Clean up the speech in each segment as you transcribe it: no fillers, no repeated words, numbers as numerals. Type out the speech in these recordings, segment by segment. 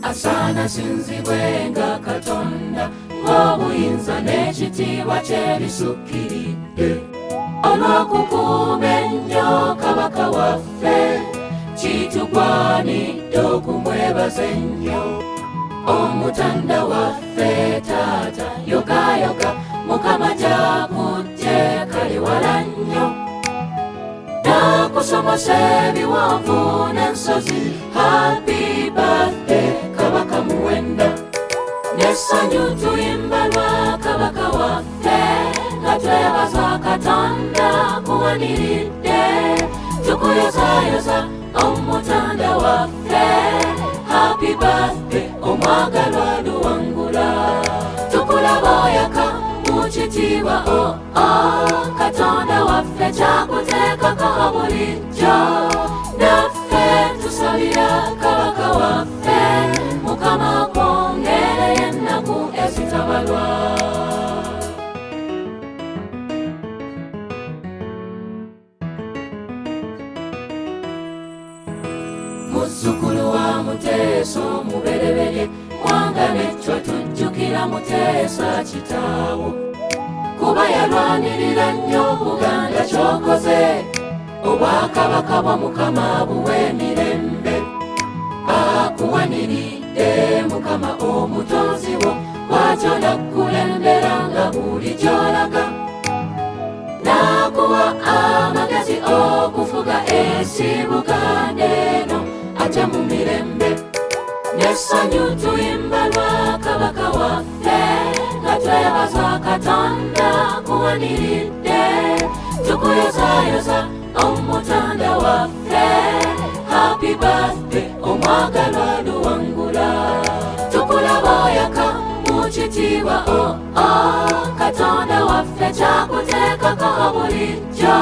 asana sinzibwenga Katonda ng'obuyinza n'ekitiibwa kye bisukkiridde olw'okukuuma ennyo Kabaka waffe kitugwanidde okumwebaza ennyo omutanda waffe taata yogayoga Mukama gy'akutte kali wala nnyo nakusomosa ebiwanvu n'ensozi happy birthday Kabaka Muwenda n'essanyu tuyimba lwa Kabaka waffe nga twebaza Katonda kuwaniridde tukuyozayoza omutanda waffe happy birthday omwagalwa Luwangula tukulaba oyaka mu kitiibwa Katonda waffe kyakuteekako bulijjo naffe tusabira Kabaka waffe Mukama kwongere ennaku ezitabalwa muzzukulu wa Muteesa omubereberye wanga nekyo tujjukira Muteesa kitaawo kuba yalwanirira nnyo Buganda kyokoze obwakabaka bwa Mukama buwa emirembe akuwaniridde Mukama omutonzi wo bw'atyo nakkulembera nga buli gy'olaga nakuwa amagezi okufuga ensi Buganda eno ate mu mirembe n'essanyu tuyimba lwa Kabaka waffe nga twebaza Katonda kuwaniridde tukuyozayoza omutanda waffe happy birthday omwagalwa Luwangula tukulaba oyaka mu kitiibwa Katonda waffe kyakuteekako bulijjo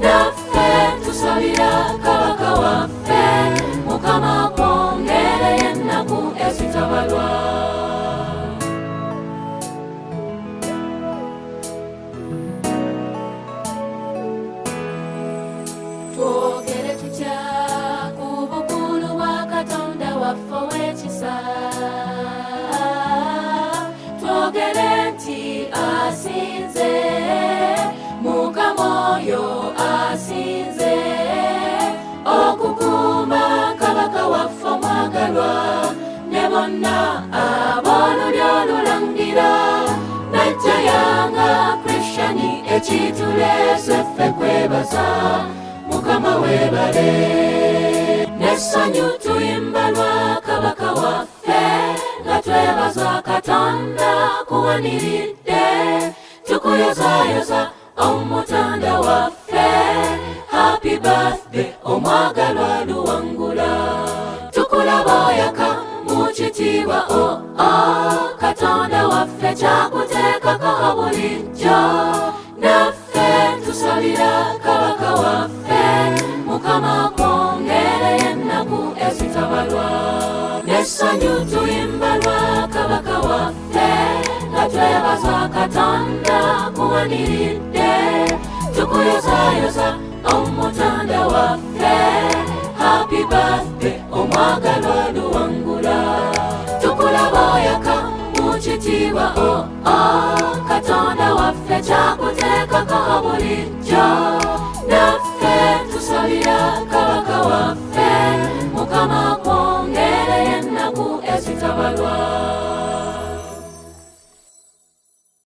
naffe tusabira Kabaka waffe Mukama kwongere ennaku ezitabalwa twogere tutya ku bukulu bwa Katonda waffe ow'ekisa twogere nti asinze Mukama oyo asinze okukuuma Kabaka waffe omwagalwa ne bonna ab'olulyo olulangira najja yanga Kristiyani ekituleese ffe kwebaza Mukama weebale n'essanyu tuyimba lwa Kabaka waffe nga twebaza Katonda kuwaniridde tukuyozayoza omutanda waffe happy birthday omwagalwa Luwangula tukulaba oyaka mu kitiibwa Katonda waffe kyakuteekako bulijjo naffe tusabira Kabaka waffe Mukama kwongere ennaku ezitabalwa n'essanyu tuyimba lwa Kabaka waffe nga twebaza Katonda kuwaniridde tukuyozayoza omutanda waffe happy birthday omwagalwa Luwangula tukulaba oyaka mu kitiibwa Katonda waffe kyakuteekako